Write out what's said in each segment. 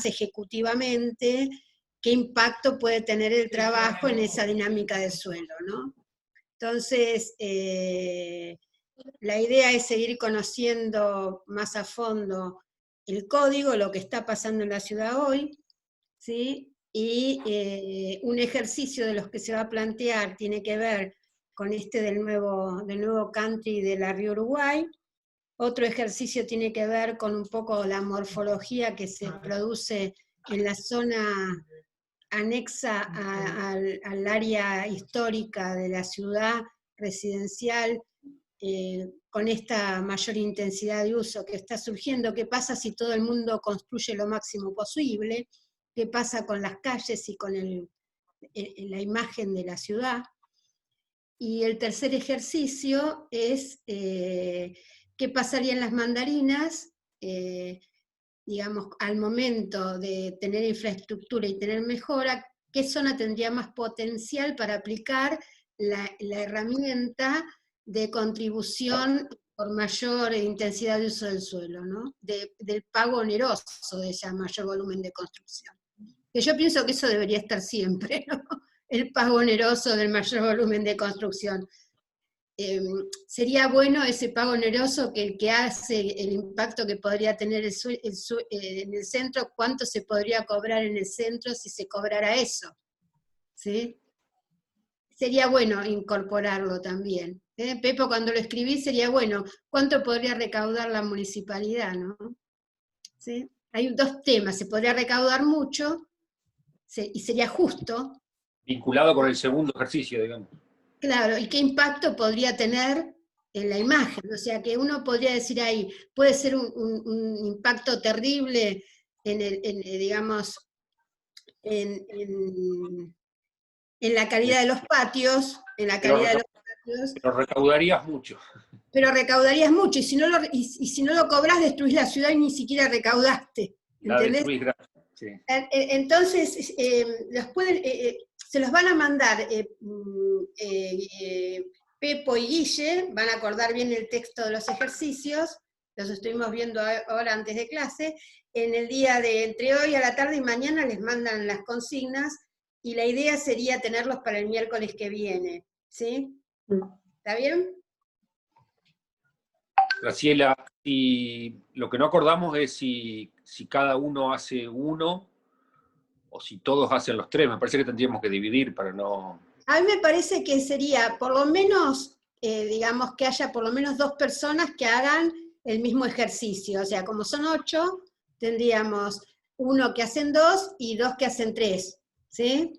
ejecutivamente qué impacto puede tener el trabajo en esa dinámica del suelo, ¿no? Entonces, la idea es seguir conociendo más a fondo el código, lo que está pasando en la ciudad hoy, ¿sí? Y un ejercicio de los que se va a plantear tiene que ver con del nuevo country de la Río Uruguay. Otro ejercicio tiene que ver con un poco la morfología que se produce en la zona anexa al área histórica de la ciudad residencial, con esta mayor intensidad de uso que está surgiendo. ¿Qué pasa si todo el mundo construye lo máximo posible? ¿Qué pasa con las calles y con la imagen de la ciudad? Y el tercer ejercicio es qué pasaría en las mandarinas, digamos, al momento de tener infraestructura y tener mejora, qué zona tendría más potencial para aplicar la herramienta de contribución por mayor intensidad de uso del suelo, ¿no? Del pago oneroso de ese mayor volumen de construcción. Que yo pienso que eso debería estar siempre, ¿no? El pago oneroso del mayor volumen de construcción. Sería bueno ese pago oneroso que hace el impacto que podría tener en el centro, cuánto se podría cobrar en el centro si se cobrara eso, ¿sí? Sería bueno incorporarlo también. Pepo, cuando lo escribí, sería bueno, ¿cuánto podría recaudar la municipalidad, no? ¿Sí? Hay dos temas, se podría recaudar mucho, y sería justo. Vinculado con el segundo ejercicio, digamos. Claro, y qué impacto podría tener en la imagen, o sea, que uno podría decir ahí, puede ser un impacto terrible digamos, en la calidad de los patios, Pero recaudarías mucho. pero recaudarías mucho, y si no lo cobras, destruís la ciudad y ni siquiera recaudaste, ¿entendés? Sí. Entonces, se los van a mandar Pepo y Guille, van a acordar bien el texto de los ejercicios, los estuvimos viendo ahora antes de clase, en el día de entre hoy a la tarde y mañana les mandan las consignas, y la idea sería tenerlos para el miércoles que viene, ¿sí? ¿Está bien? Graciela, y lo que no acordamos es si cada uno hace uno o si todos hacen los tres. Me parece que tendríamos que dividir para no... A mí me parece que sería por lo menos, digamos, que haya por lo menos 2 personas que hagan el mismo ejercicio. O sea, como son 8, tendríamos uno que hacen 2 y 2 que hacen 3, ¿sí?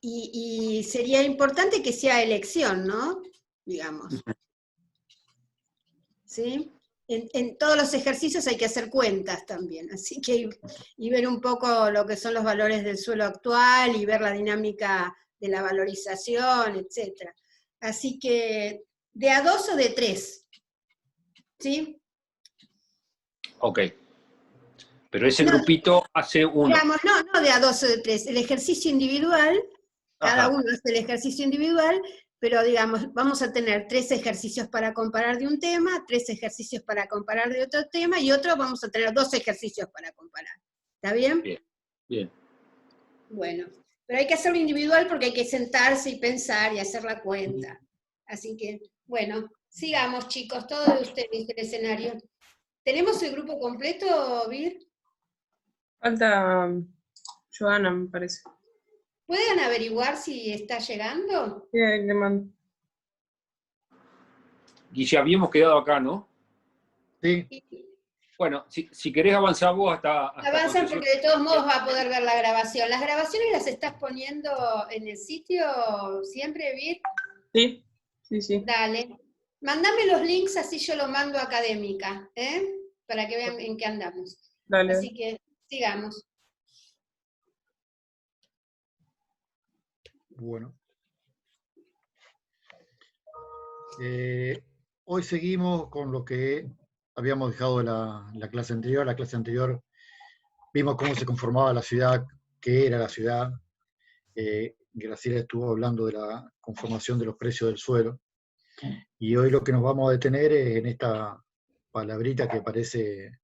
Y sería importante que sea elección, ¿no? Digamos. ¿Sí? En todos los ejercicios hay que hacer cuentas también, así que, y ver un poco lo que son los valores del suelo actual, y ver la dinámica de la valorización, etc. Así que, ¿de a 2 o de 3? ¿Sí? Ok. Pero ese grupito hace uno. Digamos, no de a 2 o de 3, el ejercicio individual, cada uno hace el ejercicio individual, pero digamos, vamos a tener 3 ejercicios para comparar de un tema, 3 ejercicios para comparar de otro tema, y otro vamos a tener 2 ejercicios para comparar. ¿Está bien? Bien, bien. Bueno, pero hay que hacerlo individual porque hay que sentarse y pensar y hacer la cuenta. Así que, bueno, sigamos, chicos, todos de ustedes en el escenario. ¿Tenemos el grupo completo, Vir? Falta Joana, me parece. ¿Pueden averiguar si está llegando? Sí, le mando. Guille, habíamos quedado acá, ¿no? Sí. Bueno, si querés avanzar vos hasta Avanzan porque de todos modos va a poder ver la grabación. ¿Las grabaciones las estás poniendo en el sitio siempre, Vir? Sí, sí, sí. Dale. Mándame los links, así yo lo mando a Académica, para que vean en qué andamos. Dale. Así que sigamos. Bueno. Hoy seguimos con lo que habíamos dejado la clase anterior. La clase anterior vimos cómo se conformaba la ciudad, qué era la ciudad. Graciela estuvo hablando de la conformación de los precios del suelo. Y hoy lo que nos vamos a detener es en esta palabrita que aparece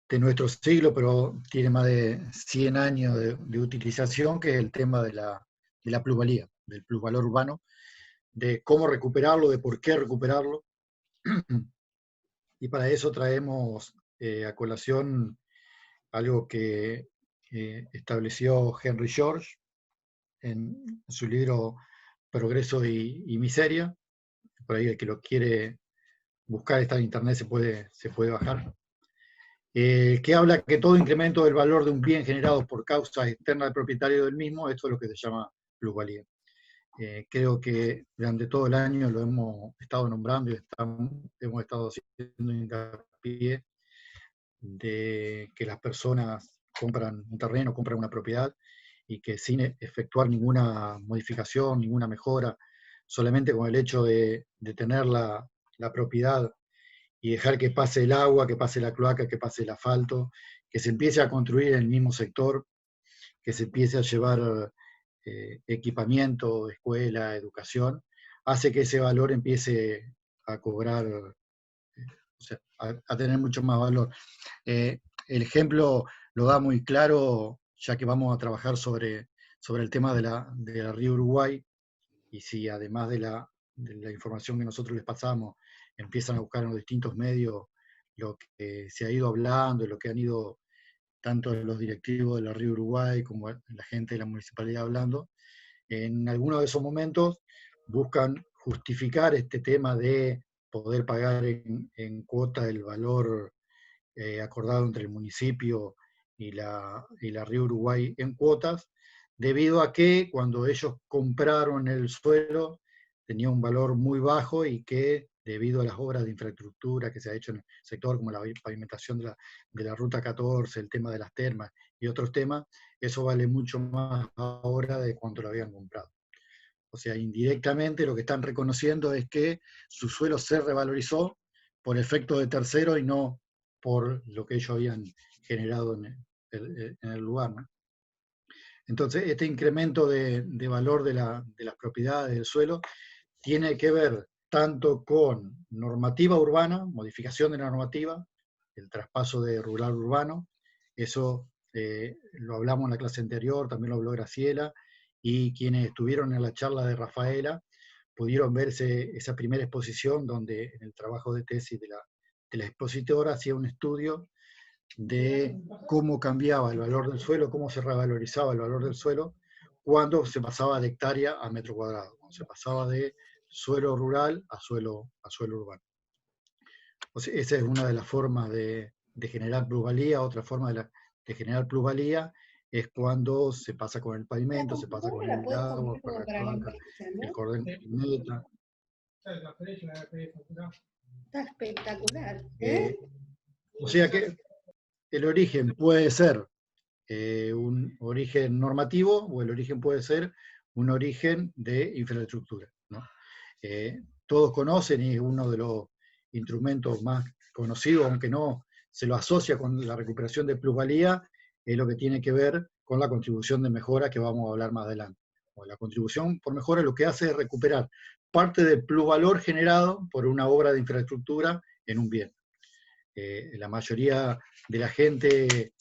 de nuestro siglo, pero tiene más de 100 años de utilización, que es el tema de la plusvalía, del plusvalor urbano, de cómo recuperarlo, de por qué recuperarlo. Y para eso traemos a colación algo que estableció Henry George en su libro Progreso y Miseria. Por ahí el que lo quiere buscar, está en internet, se puede bajar. Que habla que todo incremento del valor de un bien generado por causas externas al propietario del mismo, esto es lo que se llama plusvalía. Creo que durante todo el año lo hemos estado nombrando y hemos estado haciendo hincapié de que las personas compran un terreno, compran una propiedad, y que sin efectuar ninguna modificación, ninguna mejora, solamente con el hecho de tener la propiedad y dejar que pase el agua, que pase la cloaca, que pase el asfalto, que se empiece a construir en el mismo sector, que se empiece a llevar equipamiento, escuela, educación, hace que ese valor empiece a cobrar, o sea, a tener mucho más valor. El ejemplo lo da muy claro, ya que vamos a trabajar sobre el tema de la Río Uruguay, y si además de la información que nosotros les pasamos, empiezan a buscar en los distintos medios lo que se ha ido hablando, lo que han ido tanto los directivos de la Río Uruguay como la gente de la municipalidad hablando, en algunos de esos momentos buscan justificar este tema de poder pagar en cuota el valor acordado entre el municipio y la Río Uruguay en cuotas, debido a que cuando ellos compraron el suelo tenía un valor muy bajo, y que debido a las obras de infraestructura que se ha hecho en el sector, como la pavimentación de la Ruta 14, el tema de las termas y otros temas, eso vale mucho más ahora de cuando lo habían comprado. O sea, indirectamente lo que están reconociendo es que su suelo se revalorizó por efecto de tercero y no por lo que ellos habían generado en el lugar, ¿no? Entonces, este incremento de valor de las propiedades del suelo tiene que ver tanto con normativa urbana, modificación de la normativa, el traspaso de rural a urbano. Eso lo hablamos en la clase anterior, también lo habló Graciela, y quienes estuvieron en la charla de Rafaela pudieron ver esa primera exposición, donde en el trabajo de tesis de la expositora hacía un estudio de cómo cambiaba el valor del suelo, cómo se revalorizaba el valor del suelo cuando se pasaba de hectárea a metro cuadrado, cuando se pasaba de suelo rural a suelo urbano. O sea, esa es una de las formas de generar plusvalía. Otra forma de generar plusvalía es cuando se pasa con el pavimento, se pasa con el agua, con la cloaca, el cordón meta. Está espectacular. O sea que el origen puede ser un origen normativo, o el origen puede ser un origen de infraestructura, ¿no? Todos conocen, y es uno de los instrumentos más conocidos, aunque no se lo asocia con la recuperación de plusvalía, es lo que tiene que ver con la contribución de mejora, que vamos a hablar más adelante. O la contribución por mejora lo que hace es recuperar parte del plusvalor generado por una obra de infraestructura en un bien. La mayoría de la gente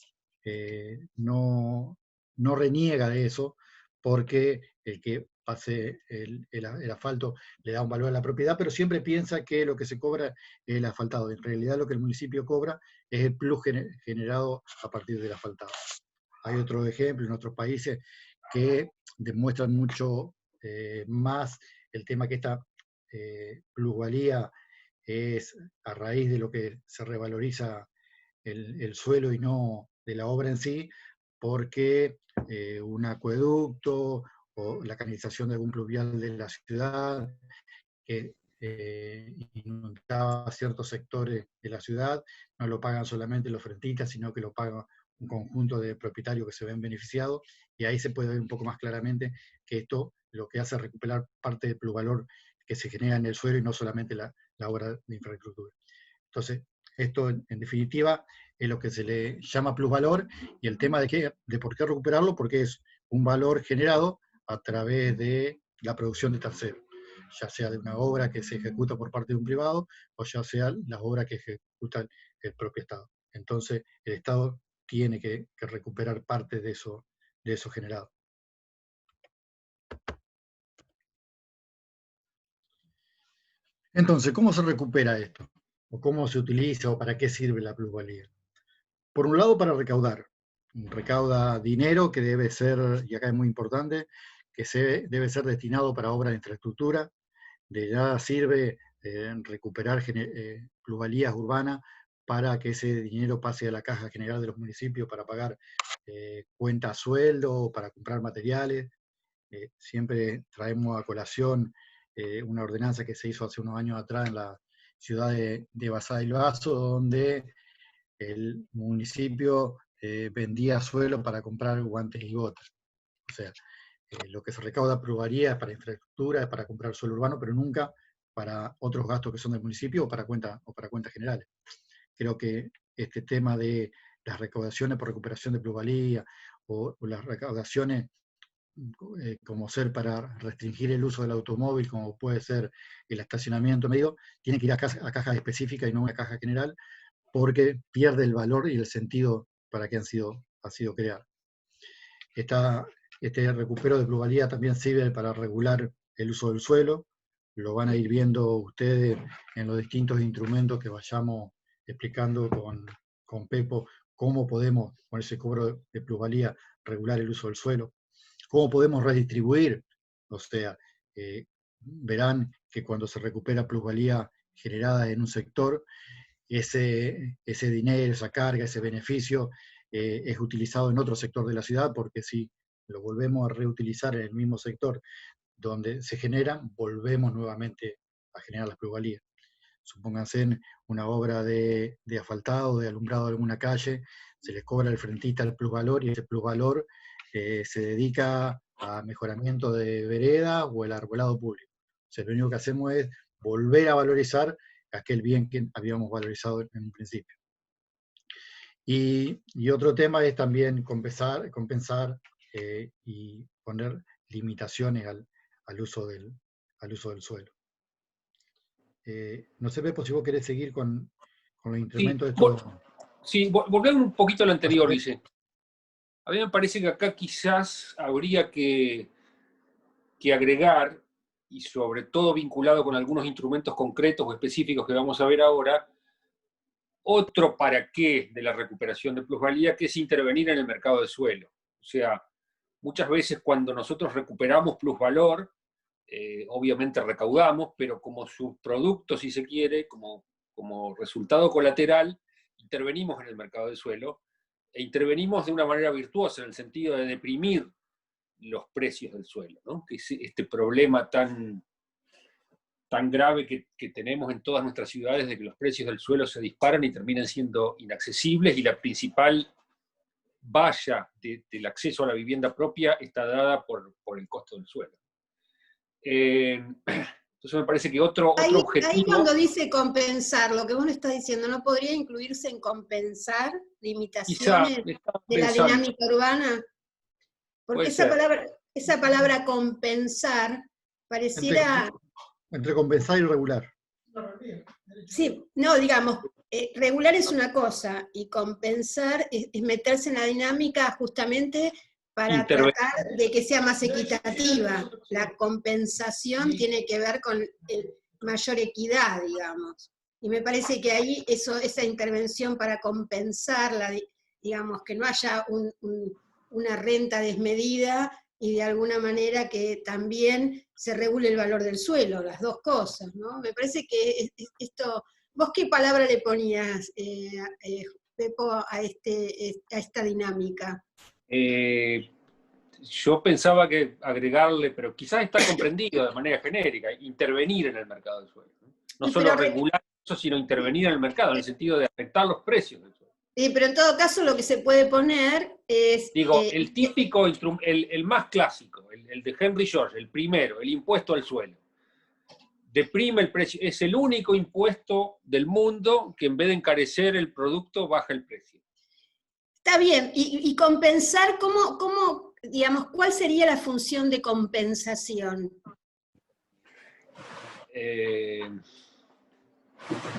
no reniega de eso, porque el que pase el asfalto le da un valor a la propiedad, pero siempre piensa que lo que se cobra es el asfaltado. En realidad lo que el municipio cobra es el plus generado a partir del asfaltado. Hay otros ejemplos en otros países que demuestran mucho más el tema, que esta plusvalía es a raíz de lo que se revaloriza el suelo y no de la obra en sí, porque un acueducto o la canalización de algún pluvial de la ciudad que inundaba ciertos sectores de la ciudad, no lo pagan solamente los frentistas, sino que lo paga un conjunto de propietarios que se ven beneficiados, y ahí se puede ver un poco más claramente que esto lo que hace es recuperar parte del plusvalor que se genera en el suelo, y no solamente la obra de infraestructura. Entonces, esto en definitiva es lo que se le llama plusvalor, y el tema de por qué recuperarlo, porque es un valor generado a través de la producción de terceros, ya sea de una obra que se ejecuta por parte de un privado, o ya sea las obras que ejecuta el propio Estado. Entonces el Estado tiene que recuperar parte de eso generado. Entonces, ¿cómo se recupera esto? ¿O cómo se utiliza o para qué sirve la plusvalía? Por un lado, para recaudar. Recauda dinero que debe ser, y acá es muy importante, que debe ser destinado para obras de infraestructura. De nada sirve recuperar plusvalías urbanas para que ese dinero pase a la caja general de los municipios para pagar cuentas sueldo o para comprar materiales. Siempre traemos a colación una ordenanza que se hizo hace unos años atrás en la ciudad de Basada del Bazo, donde el municipio vendía suelo para comprar guantes y botas. O sea, lo que se recauda plusvalía es para infraestructura, es para comprar suelo urbano, pero nunca para otros gastos que son del municipio o para cuentas generales. Creo que este tema de las recaudaciones por recuperación de plusvalía o las recaudaciones como ser para restringir el uso del automóvil, como puede ser el estacionamiento medio, tiene que ir a cajas específicas y no a una caja general, porque pierde el valor y el sentido para que ha sido creado. Este recupero de plusvalía también sirve para regular el uso del suelo. Lo van a ir viendo ustedes en los distintos instrumentos que vayamos explicando con Pepo, cómo podemos, con ese cobro de plusvalía, regular el uso del suelo. ¿Cómo podemos redistribuir? O sea, verán que cuando se recupera plusvalía generada en un sector, ese dinero, esa carga, ese beneficio es utilizado en otro sector de la ciudad, porque si lo volvemos a reutilizar en el mismo sector donde se generan, volvemos nuevamente a generar las plusvalías. Supónganse en una obra de asfaltado, de alumbrado de alguna calle, se les cobra al frentista el plusvalor y ese plusvalor se dedica a mejoramiento de veredas o el arbolado público. O sea, lo único que hacemos es volver a valorizar aquel bien que habíamos valorizado en un principio. Y otro tema es también compensar y poner limitaciones al uso del suelo. No sé, Pepo, si vos querés seguir con los instrumentos de esto. Sí, volvemos un poquito a lo anterior, dice. A mí me parece que acá quizás habría que agregar, y sobre todo vinculado con algunos instrumentos concretos o específicos que vamos a ver ahora, otro para qué de la recuperación de plusvalía, que es intervenir en el mercado de suelo. O sea, muchas veces cuando nosotros recuperamos plusvalor, obviamente recaudamos, pero como subproducto, si se quiere, como resultado colateral, intervenimos en el mercado de suelo, e intervenimos de una manera virtuosa, en el sentido de deprimir los precios del suelo, ¿no? Que es este problema tan grave que tenemos en todas nuestras ciudades, de que los precios del suelo se disparan y terminan siendo inaccesibles, y la principal valla del acceso a la vivienda propia está dada por el costo del suelo. Entonces me parece que otro objetivo... Ahí cuando dice compensar, lo que uno está diciendo, ¿no podría incluirse en compensar limitaciones de la dinámica urbana? Porque esa palabra compensar pareciera... Entre compensar y regular. Sí, no, digamos, regular es una cosa, y compensar es meterse en la dinámica justamente para tratar de que sea más equitativa. La compensación tiene que ver con mayor equidad, digamos. Y me parece que ahí esa intervención para compensarla, digamos, que no haya una renta desmedida, y de alguna manera que también se regule el valor del suelo, las dos cosas, ¿no? Me parece que esto... ¿Vos qué palabra le ponías, Pepo, a esta dinámica? Yo pensaba que agregarle, pero quizás está comprendido de manera genérica, intervenir en el mercado del suelo. No solo regular eso, sino intervenir en el mercado, en el sentido de afectar los precios del suelo. Sí, pero en todo caso lo que se puede poner es... Digo, el típico, el más clásico, el de Henry George, el primero, el impuesto al suelo. Deprime el precio. Es el único impuesto del mundo que en vez de encarecer el producto, baja el precio. Está bien, y compensar, ¿cómo, digamos, cuál sería la función de compensación?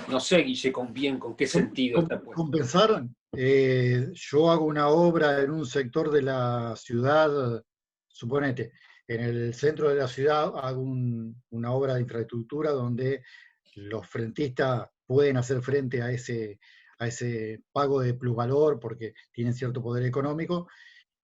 No sé, Guille, con qué sentido está puesto. Compensar, yo hago una obra en un sector de la ciudad, suponete, en el centro de la ciudad hago una obra de infraestructura donde los frentistas pueden hacer frente a ese pago de plusvalor porque tienen cierto poder económico,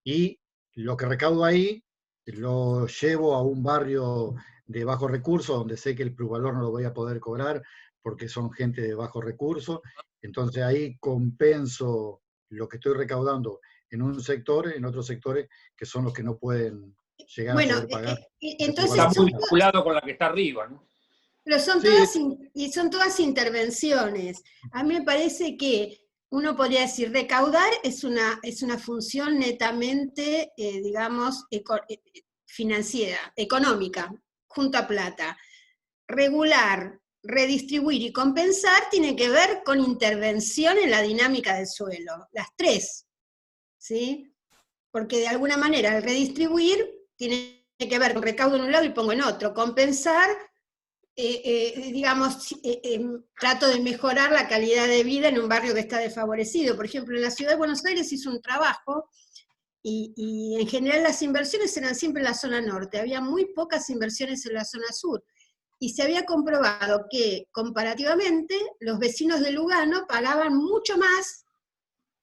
y lo que recaudo ahí lo llevo a un barrio de bajos recursos donde sé que el plusvalor no lo voy a poder cobrar porque son gente de bajos recursos. Entonces ahí compenso lo que estoy recaudando en un sector, en otros sectores que son los que no pueden llegar a Bueno, poder pagar. entonces Está muy vinculado con la que está arriba, ¿no? pero son Sí. todas intervenciones. A mí me parece que uno podría decir, recaudar es una función netamente, digamos, financiera, económica, junto a plata. Regular, redistribuir y compensar tiene que ver con intervención en la dinámica del suelo, las tres, ¿sí? Porque de alguna manera el redistribuir tiene que ver con recaudo en un lado y pongo en otro, compensar, digamos, trato de mejorar la calidad de vida en un barrio que está desfavorecido. Por ejemplo, en la ciudad de Buenos Aires hizo un trabajo y en general las inversiones eran siempre en la zona norte, había muy pocas inversiones en la zona sur. Y se había comprobado que, comparativamente, los vecinos de Lugano pagaban mucho más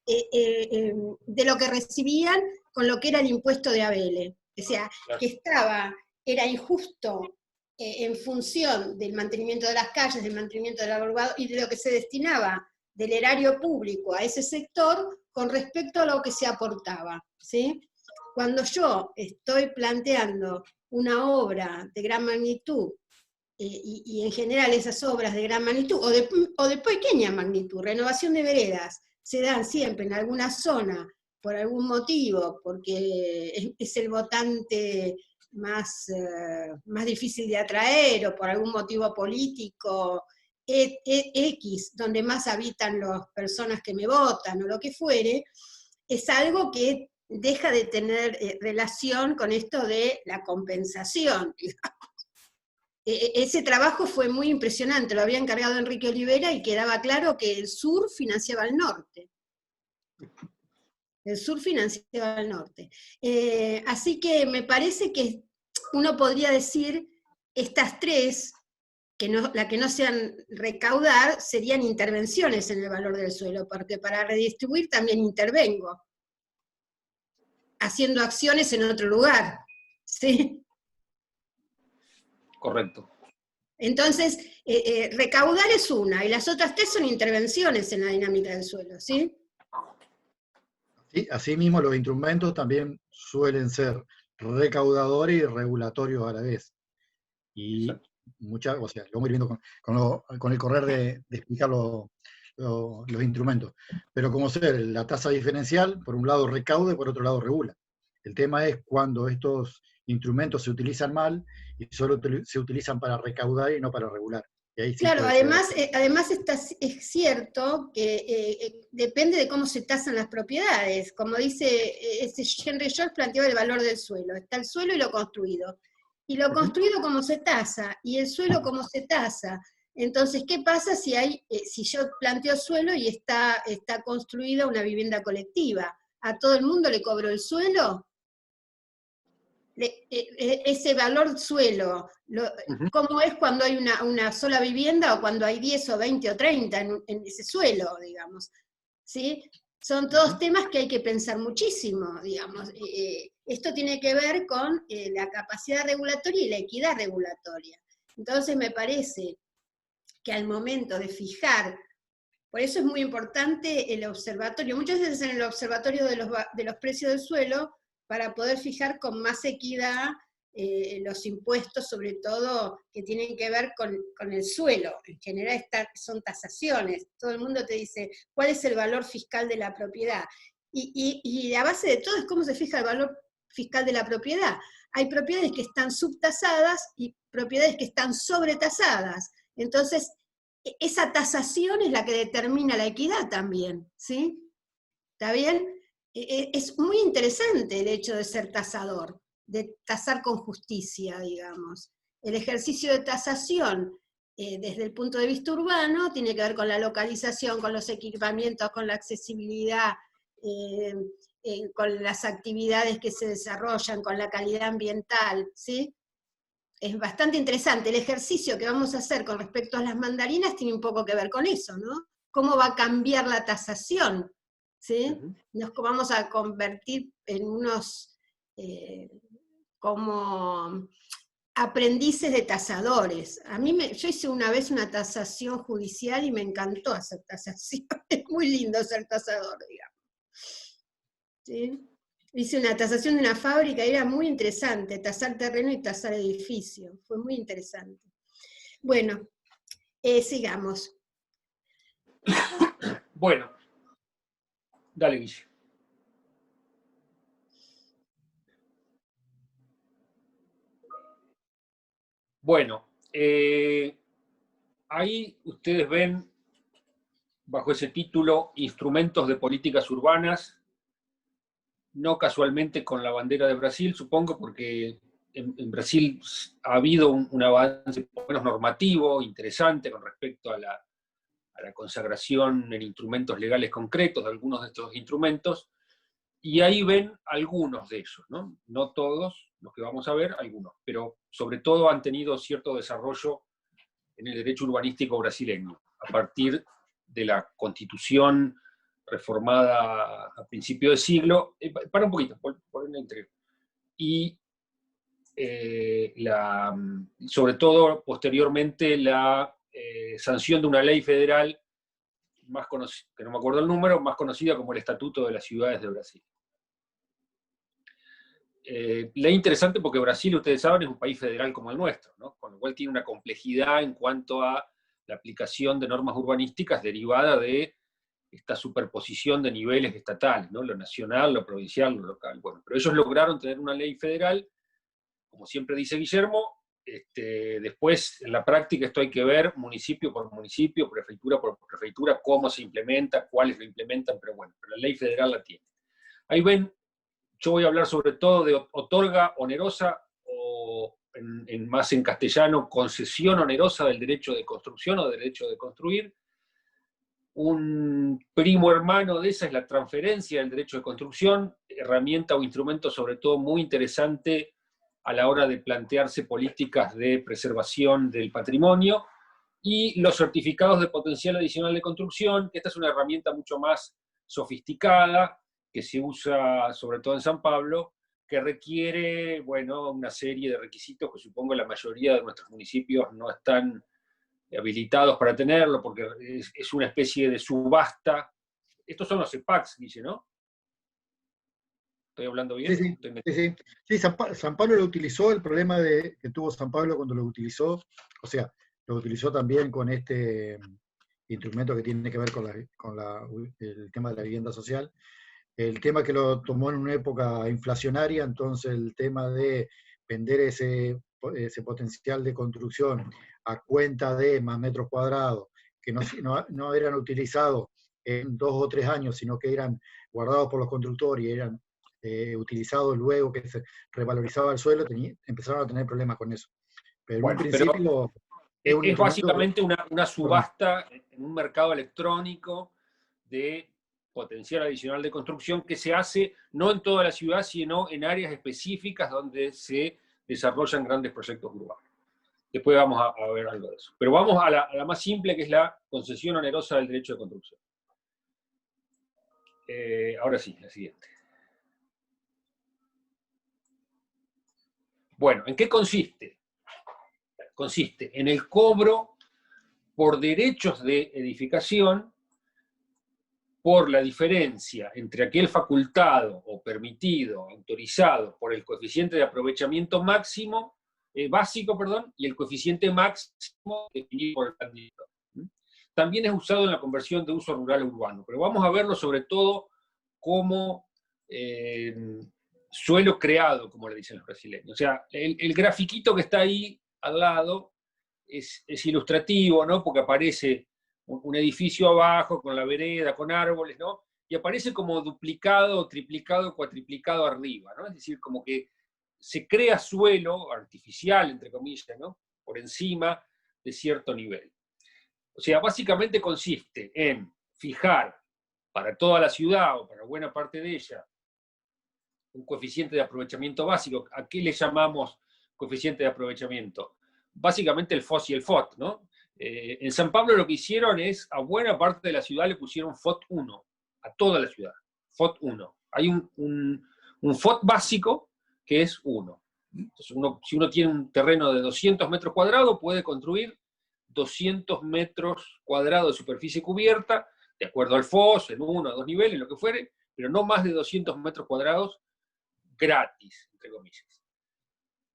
de lo que recibían con lo que era el impuesto de Abele. O sea, que era injusto en función del mantenimiento de las calles, del mantenimiento del arbolado y de lo que se destinaba del erario público a ese sector con respecto a lo que se aportaba, ¿sí? Cuando yo estoy planteando una obra de gran magnitud, y en general esas obras de gran magnitud, o de pequeña magnitud, renovación de veredas, se dan siempre en alguna zona, por algún motivo, porque es el votante más difícil de atraer, o por algún motivo político, X, donde más habitan las personas que me votan, o lo que fuere, es algo que deja de tener relación con esto de la compensación. Ese trabajo fue muy impresionante, lo había encargado Enrique Olivera y quedaba claro que el sur financiaba al norte. El sur financiaba al norte. Así que me parece que uno podría decir estas tres, la que no sean recaudar, serían intervenciones en el valor del suelo, porque para redistribuir también intervengo, haciendo acciones en otro lugar, ¿sí? Correcto. Entonces, recaudar es una, y las otras tres son intervenciones en la dinámica del suelo, ¿sí? Sí, asimismo, los instrumentos también suelen ser recaudadores y regulatorios a la vez. Y o sea, lo vamos a ir viendo con el correr de explicar los instrumentos. Pero como ser la tasa diferencial, por un lado recauda y por otro lado regula. El tema es cuando estos instrumentos se utilizan mal y solo se utilizan para recaudar y no para regular. Y ahí sí Claro, puede además es cierto que depende de cómo se tasan las propiedades. Como dice Henry George, planteaba el valor del suelo. Está el suelo y lo construido. Y lo construido cómo se tasa, y el suelo cómo se tasa. Entonces, ¿qué pasa si yo planteo suelo y está construida una vivienda colectiva? ¿A todo el mundo le cobro el suelo? Ese valor suelo, ¿cómo es cuando hay una sola vivienda o cuando hay 10 o 20 o 30 en ese suelo, digamos? ¿Sí? Son todos temas que hay que pensar muchísimo, digamos. Esto tiene que ver con la capacidad regulatoria y la equidad regulatoria. Entonces me parece que al momento de fijar, por eso es muy importante el observatorio, muchas veces en el observatorio de los precios del suelo, para poder fijar con más equidad los impuestos, sobre todo que tienen que ver con el suelo. En general son tasaciones. Todo el mundo te dice, ¿cuál es el valor fiscal de la propiedad? Y la base de todo es cómo se fija el valor fiscal de la propiedad. Hay propiedades que están subtasadas y propiedades que están sobretasadas. Entonces, esa tasación es la que determina la equidad también, ¿sí? ¿Está bien? Es muy interesante el hecho de ser tasador, de tasar con justicia, digamos. El ejercicio de tasación desde el punto de vista urbano, tiene que ver con la localización, con los equipamientos, con la accesibilidad, con las actividades que se desarrollan, con la calidad ambiental, ¿sí? Es bastante interesante. El ejercicio que vamos a hacer con respecto a las mandarinas tiene un poco que ver con eso, ¿no? ¿Cómo va a cambiar la tasación? ¿Sí? Nos vamos a convertir en unos como aprendices de tasadores. Yo hice una vez una tasación judicial y me encantó hacer tasación. Es muy lindo ser tasador, digamos. ¿Sí? Hice una tasación de una fábrica y era muy interesante, tasar terreno y tasar edificio. Fue muy interesante. Bueno, sigamos. Bueno, dale, Guille. Bueno, ahí ustedes ven, bajo ese título, instrumentos de políticas urbanas, no casualmente con la bandera de Brasil, supongo, porque en Brasil ha habido un avance por lo menos normativo interesante con respecto a la consagración en instrumentos legales concretos de algunos de estos instrumentos, y ahí ven algunos de ellos, ¿no? No todos los que vamos a ver, algunos, pero sobre todo han tenido cierto desarrollo en el derecho urbanístico brasileño, a partir de la Constitución reformada a principio de siglo, para un poquito, por el entrego, y sobre todo posteriormente la sanción de una ley federal más conocida, que no me acuerdo el número, más conocida como el Estatuto de las Ciudades de Brasil. Ley interesante porque Brasil, ustedes saben, es un país federal como el nuestro, ¿no? Con lo cual tiene una complejidad en cuanto a la aplicación de normas urbanísticas derivada de esta superposición de niveles estatales, ¿no? Lo nacional, lo provincial, lo local. Bueno, pero ellos lograron tener una ley federal, como siempre dice Guillermo. Después, en la práctica, esto hay que ver municipio por municipio, prefectura por prefectura, cómo se implementa, cuáles lo implementan, pero bueno, pero la ley federal la tiene. Ahí ven, yo voy a hablar sobre todo de otorga onerosa, o más en castellano, concesión onerosa del derecho de construcción o del derecho de construir. Un primo hermano de esa es la transferencia del derecho de construcción, herramienta o instrumento sobre todo muy interesante a la hora de plantearse políticas de preservación del patrimonio, y los certificados de potencial adicional de construcción, que esta es una herramienta mucho más sofisticada, que se usa sobre todo en San Pablo, que requiere, bueno, una serie de requisitos que supongo la mayoría de nuestros municipios no están habilitados para tenerlo, porque es una especie de subasta. Estos son los CEPACs, Guille, ¿no? ¿Estoy hablando bien? Sí, sí. Sí, San Pablo lo utilizó. El problema que tuvo San Pablo cuando lo utilizó, o sea, lo utilizó también con este instrumento que tiene que ver con el tema de la vivienda social. El tema que lo tomó en una época inflacionaria, entonces el tema de vender ese potencial de construcción a cuenta de más metros cuadrados, que no eran utilizados en 2 o 3 años, sino que eran guardados por los constructores y eran utilizados luego que se revalorizaba el suelo, empezaron a tener problemas con eso. Pero en un principio... Es básicamente una subasta en un mercado electrónico de potencial adicional de construcción que se hace no en toda la ciudad, sino en áreas específicas donde se desarrollan grandes proyectos urbanos. Después vamos a ver algo de eso. Pero vamos a la más simple, que es la concesión onerosa del derecho de construcción. Ahora sí, la siguiente. Bueno, ¿en qué consiste? Consiste en el cobro por derechos de edificación por la diferencia entre aquel facultado o permitido, autorizado por el coeficiente de aprovechamiento máximo, básico, y el coeficiente máximo definido por el plan director. También es usado en la conversión de uso rural a urbano, pero vamos a verlo sobre todo como suelo creado, como le dicen los brasileños. O sea, el grafiquito que está ahí al lado es ilustrativo, ¿no? Porque aparece un edificio abajo, con la vereda, con árboles, ¿no? Y aparece como duplicado, triplicado, cuatriplicado arriba, ¿no? Es decir, como que se crea suelo artificial, entre comillas, ¿no? Por encima de cierto nivel. O sea, básicamente consiste en fijar para toda la ciudad o para buena parte de ella un coeficiente de aprovechamiento básico. ¿A qué le llamamos coeficiente de aprovechamiento? Básicamente el FOS y el FOT, ¿no? En San Pablo lo que hicieron es, a buena parte de la ciudad le pusieron FOT 1, a toda la ciudad, FOT 1. Hay un FOT básico que es 1. Entonces si uno tiene un terreno de 200 metros cuadrados, puede construir 200 metros cuadrados de superficie cubierta, de acuerdo al FOS, en 1 o 2 niveles, lo que fuere, pero no más de 200 metros cuadrados gratis, entre comillas.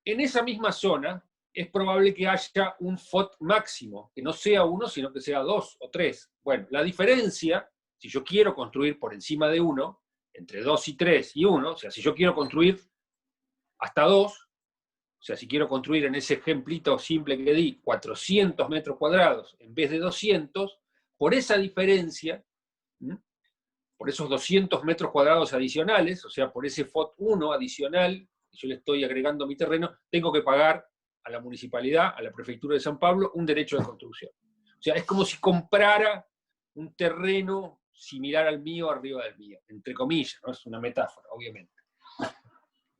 En esa misma zona es probable que haya un FOT máximo, que no sea 1, sino que sea 2 o 3. Bueno, la diferencia, si yo quiero construir por encima de 1, entre 2 y 3 y 1, o sea, si yo quiero construir hasta 2, o sea, si quiero construir en ese ejemplito simple que di 400 metros cuadrados en vez de 200, por esa diferencia, por esos 200 metros cuadrados adicionales, o sea, por ese FOT 1 adicional, que yo le estoy agregando a mi terreno, tengo que pagar a la municipalidad, a la prefectura de San Pablo, un derecho de construcción. O sea, es como si comprara un terreno similar al mío arriba del mío, entre comillas, ¿no? Es una metáfora, obviamente.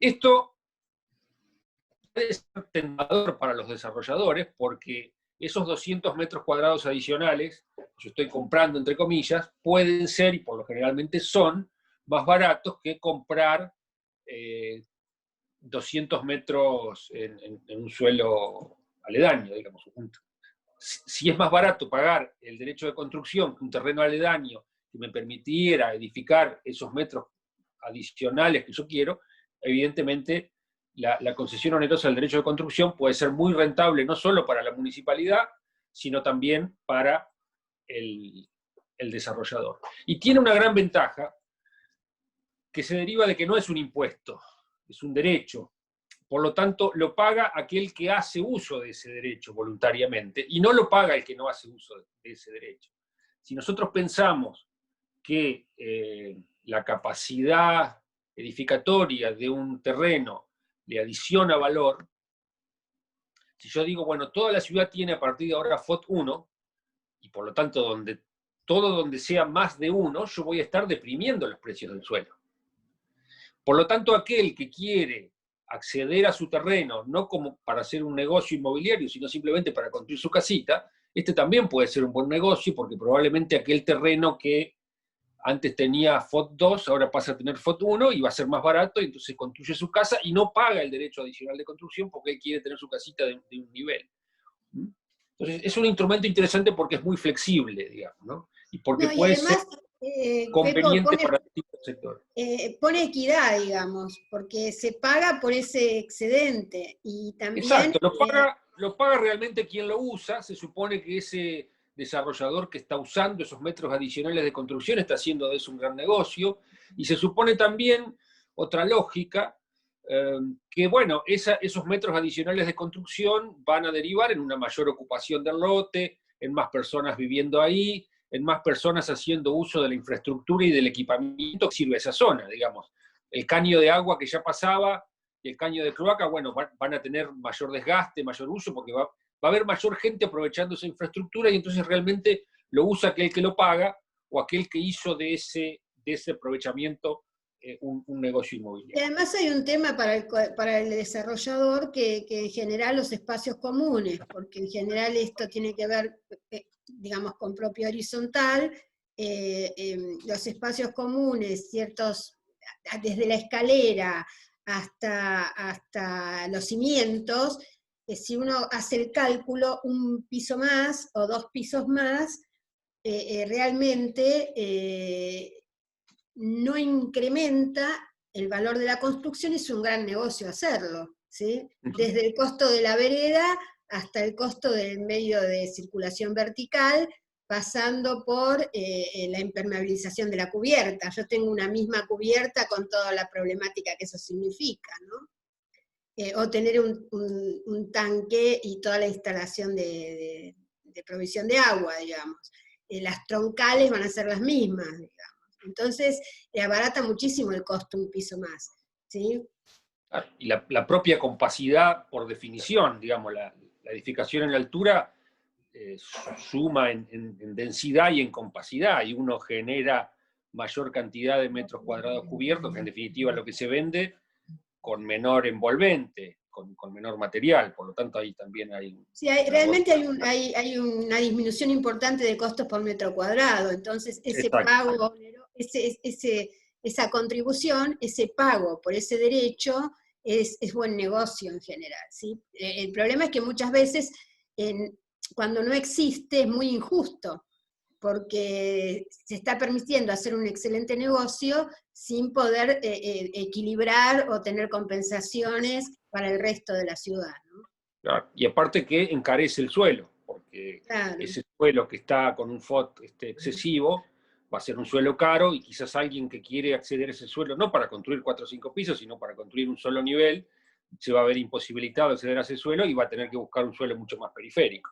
Esto puede ser tentador para los desarrolladores porque esos 200 metros cuadrados adicionales, yo estoy comprando entre comillas, pueden ser, y por lo generalmente son, más baratos que comprar 200 metros en un suelo aledaño, digamos. Si es más barato pagar el derecho de construcción que un terreno aledaño que me permitiera edificar esos metros adicionales que yo quiero, evidentemente la concesión onerosa del derecho de construcción puede ser muy rentable no solo para la municipalidad, sino también para el desarrollador. Y tiene una gran ventaja que se deriva de que no es un impuesto, es un derecho. Por lo tanto, lo paga aquel que hace uso de ese derecho voluntariamente, y no lo paga el que no hace uso de ese derecho. Si nosotros pensamos que la capacidad edificatoria de un terreno le adiciona valor, si yo digo, bueno, toda la ciudad tiene a partir de ahora FOT 1, y por lo tanto todo donde sea más de 1, yo voy a estar deprimiendo los precios del suelo. Por lo tanto, aquel que quiere acceder a su terreno, no como para hacer un negocio inmobiliario, sino simplemente para construir su casita, este también puede ser un buen negocio, porque probablemente aquel terreno que antes tenía FOT 2, ahora pasa a tener FOT 1 y va a ser más barato, y entonces construye su casa y no paga el derecho adicional de construcción porque él quiere tener su casita de un nivel. Entonces, es un instrumento interesante porque es muy flexible, digamos, ¿no? Y porque No, y puede además, ser conveniente para distintos sectores. Pone equidad, digamos, porque se paga por ese excedente. Y también, exacto, lo paga realmente quien lo usa. Se supone que ese desarrollador que está usando esos metros adicionales de construcción está haciendo de eso un gran negocio. Y se supone también otra lógica, que bueno, esos metros adicionales de construcción van a derivar en una mayor ocupación del lote, en más personas viviendo ahí, en más personas haciendo uso de la infraestructura y del equipamiento que sirve a esa zona, digamos. El caño de agua que ya pasaba y el caño de cloaca, bueno, van a tener mayor desgaste, mayor uso, porque va a haber mayor gente aprovechando esa infraestructura, y entonces realmente lo usa aquel que lo paga o aquel que hizo de ese aprovechamiento un negocio inmobiliario. Y además hay un tema para el desarrollador que en general los espacios comunes, porque en general esto tiene que ver, digamos, con propiedad horizontal, los espacios comunes, ciertos, desde la escalera hasta los cimientos, si uno hace el cálculo, un piso más o 2 pisos más, realmente no incrementa el valor de la construcción, es un gran negocio hacerlo, ¿sí? Desde el costo de la vereda hasta el costo del medio de circulación vertical, pasando por la impermeabilización de la cubierta. Yo tengo una misma cubierta con toda la problemática que eso significa, ¿no? O tener un tanque y toda la instalación de provisión de agua, digamos. Las troncales van a ser las mismas, digamos. Entonces, abarata muchísimo el costo un piso más, ¿sí? Y la propia compacidad, por definición, digamos, la edificación en la altura suma en densidad y en compacidad, y uno genera mayor cantidad de metros cuadrados cubiertos, que en definitiva es lo que se vende, con menor envolvente, con menor material, por lo tanto ahí también hay... Sí, realmente hay una disminución importante de costos por metro cuadrado, entonces ese pago, esa contribución, ese pago por ese derecho es buen negocio en general, ¿sí? El problema es que muchas veces cuando no existe es muy injusto, porque se está permitiendo hacer un excelente negocio sin poder equilibrar o tener compensaciones para el resto de la ciudad, ¿no? Claro. Y aparte que encarece el suelo, porque claro, ese suelo que está con un FOT excesivo va a ser un suelo caro, y quizás alguien que quiere acceder a ese suelo, no para construir 4 o 5 pisos, sino para construir un solo nivel, se va a ver imposibilitado de acceder a ese suelo y va a tener que buscar un suelo mucho más periférico.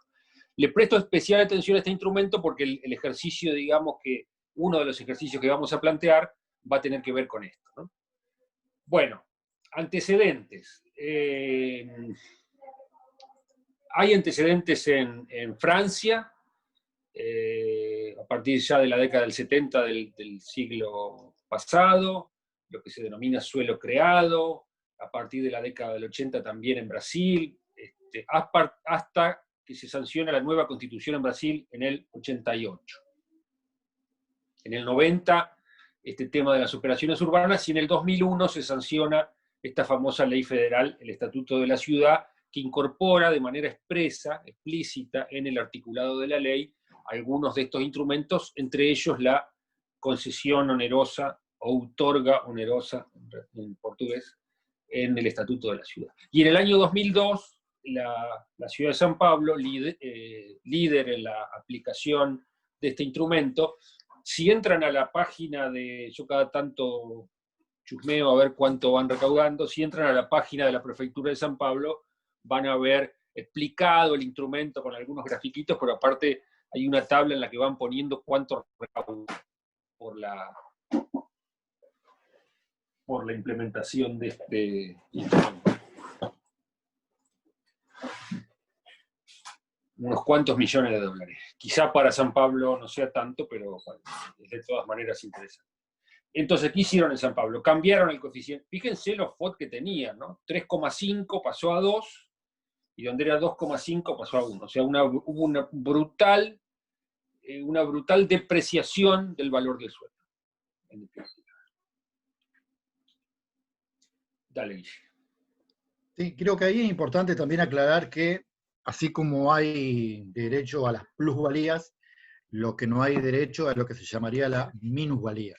Le presto especial atención a este instrumento porque el ejercicio, digamos que uno de los ejercicios que vamos a plantear va a tener que ver con esto, ¿no? Bueno, antecedentes. Hay antecedentes en Francia, a partir ya de la década del 70 del siglo pasado, lo que se denomina suelo creado, a partir de la década del 80 también en Brasil, hasta que se sanciona la nueva constitución en Brasil en el 88. En el 90, este tema de las operaciones urbanas, y en el 2001 se sanciona esta famosa ley federal, el Estatuto de la Ciudad, que incorpora de manera explícita en el articulado de la ley algunos de estos instrumentos, entre ellos la concesión onerosa, o outorga onerosa en portugués, en el Estatuto de la Ciudad. Y en el año 2002, la ciudad de San Pablo, líder en la aplicación de este instrumento, si entran a la página de, yo cada tanto chusmeo a ver cuánto van recaudando, si entran a la página de la Prefectura de San Pablo, van a ver explicado el instrumento con algunos grafiquitos, pero aparte hay una tabla en la que van poniendo cuánto recaudan por la implementación de este instrumento. Unos cuantos millones de dólares. Quizá para San Pablo no sea tanto, pero bueno, es de todas maneras interesante. Entonces, ¿qué hicieron en San Pablo? Cambiaron el coeficiente. Fíjense los FOT que tenían, ¿no? 3,5 pasó a 2, y donde era 2,5 pasó a 1. O sea, hubo una brutal depreciación del valor del suelo. Dale, Guille. Sí, creo que ahí es importante también aclarar que, así como hay derecho a las plusvalías, lo que no hay derecho es lo que se llamaría la minusvalía.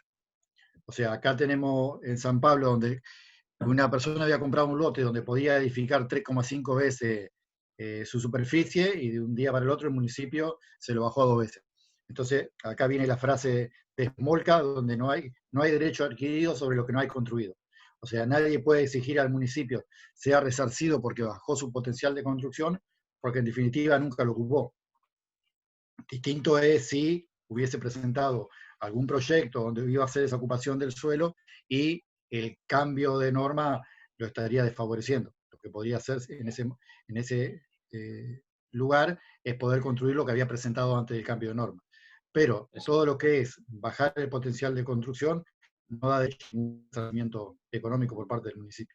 O sea, acá tenemos en San Pablo, donde una persona había comprado un lote donde podía edificar 3,5 veces su superficie, y de un día para el otro el municipio se lo bajó a 2 veces. Entonces, acá viene la frase de Smolka, donde no hay derecho adquirido sobre lo que no hay construido. O sea, nadie puede exigir al municipio sea resarcido porque bajó su potencial de construcción, porque en definitiva nunca lo ocupó. Distinto es si hubiese presentado algún proyecto donde iba a hacer esa ocupación del suelo y el cambio de norma lo estaría desfavoreciendo. Lo que podría hacer en ese lugar es poder construir lo que había presentado antes del cambio de norma. Pero todo lo que es bajar el potencial de construcción no da de hecho un tratamiento económico por parte del municipio.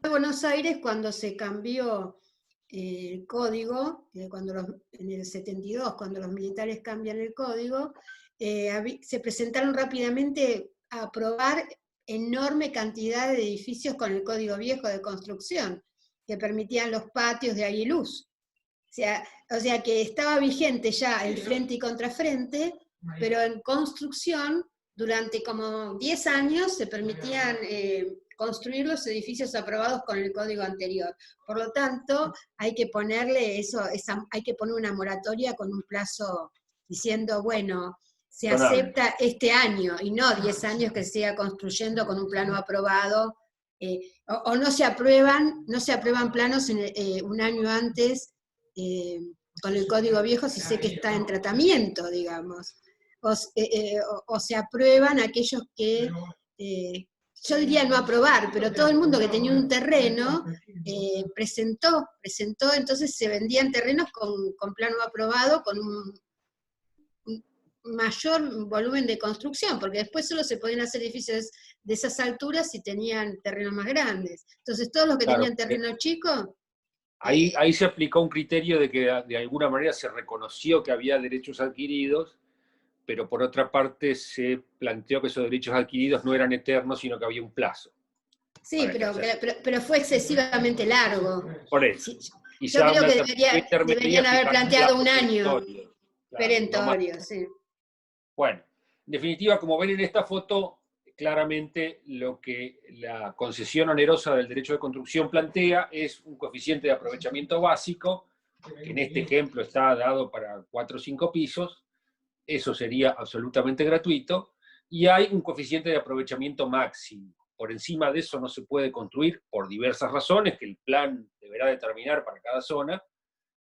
En Buenos Aires, cuando se cambió el código, en el 72, cuando los militares cambian el código, se presentaron rápidamente a aprobar enorme cantidad de edificios con el código viejo de construcción, que permitían los patios de aguiluz. O sea que estaba vigente ya el frente y contrafrente, pero en construcción, durante como 10 años, se permitían construir los edificios aprobados con el código anterior. Por lo tanto, hay que ponerle hay que poner una moratoria con un plazo diciendo, bueno, se acepta este año, y no 10 años que se siga construyendo con un plano aprobado, o no se aprueban planos un año antes con el código viejo si sé que está en tratamiento, digamos. O se aprueban aquellos que yo diría no aprobar, pero todo el mundo que tenía un terreno presentó, entonces se vendían terrenos con plano aprobado, con un mayor volumen de construcción, porque después solo se podían hacer edificios de esas alturas si tenían terrenos más grandes. Entonces todos los que Claro, tenían terreno chico... ahí se aplicó un criterio de que de alguna manera se reconoció que había derechos adquiridos, pero por otra parte se planteó que esos derechos adquiridos no eran eternos, sino que había un plazo. Sí, pero fue excesivamente largo. Por eso. Sí, Quizá yo creo una que alternativa intermedia deberían haber fijar planteado plazos un año perentorios. Claro, perentorio, no más. sí. Bueno, en definitiva, como ven en esta foto, claramente lo que la concesión onerosa del derecho de construcción plantea es un coeficiente de aprovechamiento básico, que en este ejemplo está dado para 4 o 5 pisos, eso sería absolutamente gratuito, y hay un coeficiente de aprovechamiento máximo. Por encima de eso no se puede construir por diversas razones que el plan deberá determinar para cada zona,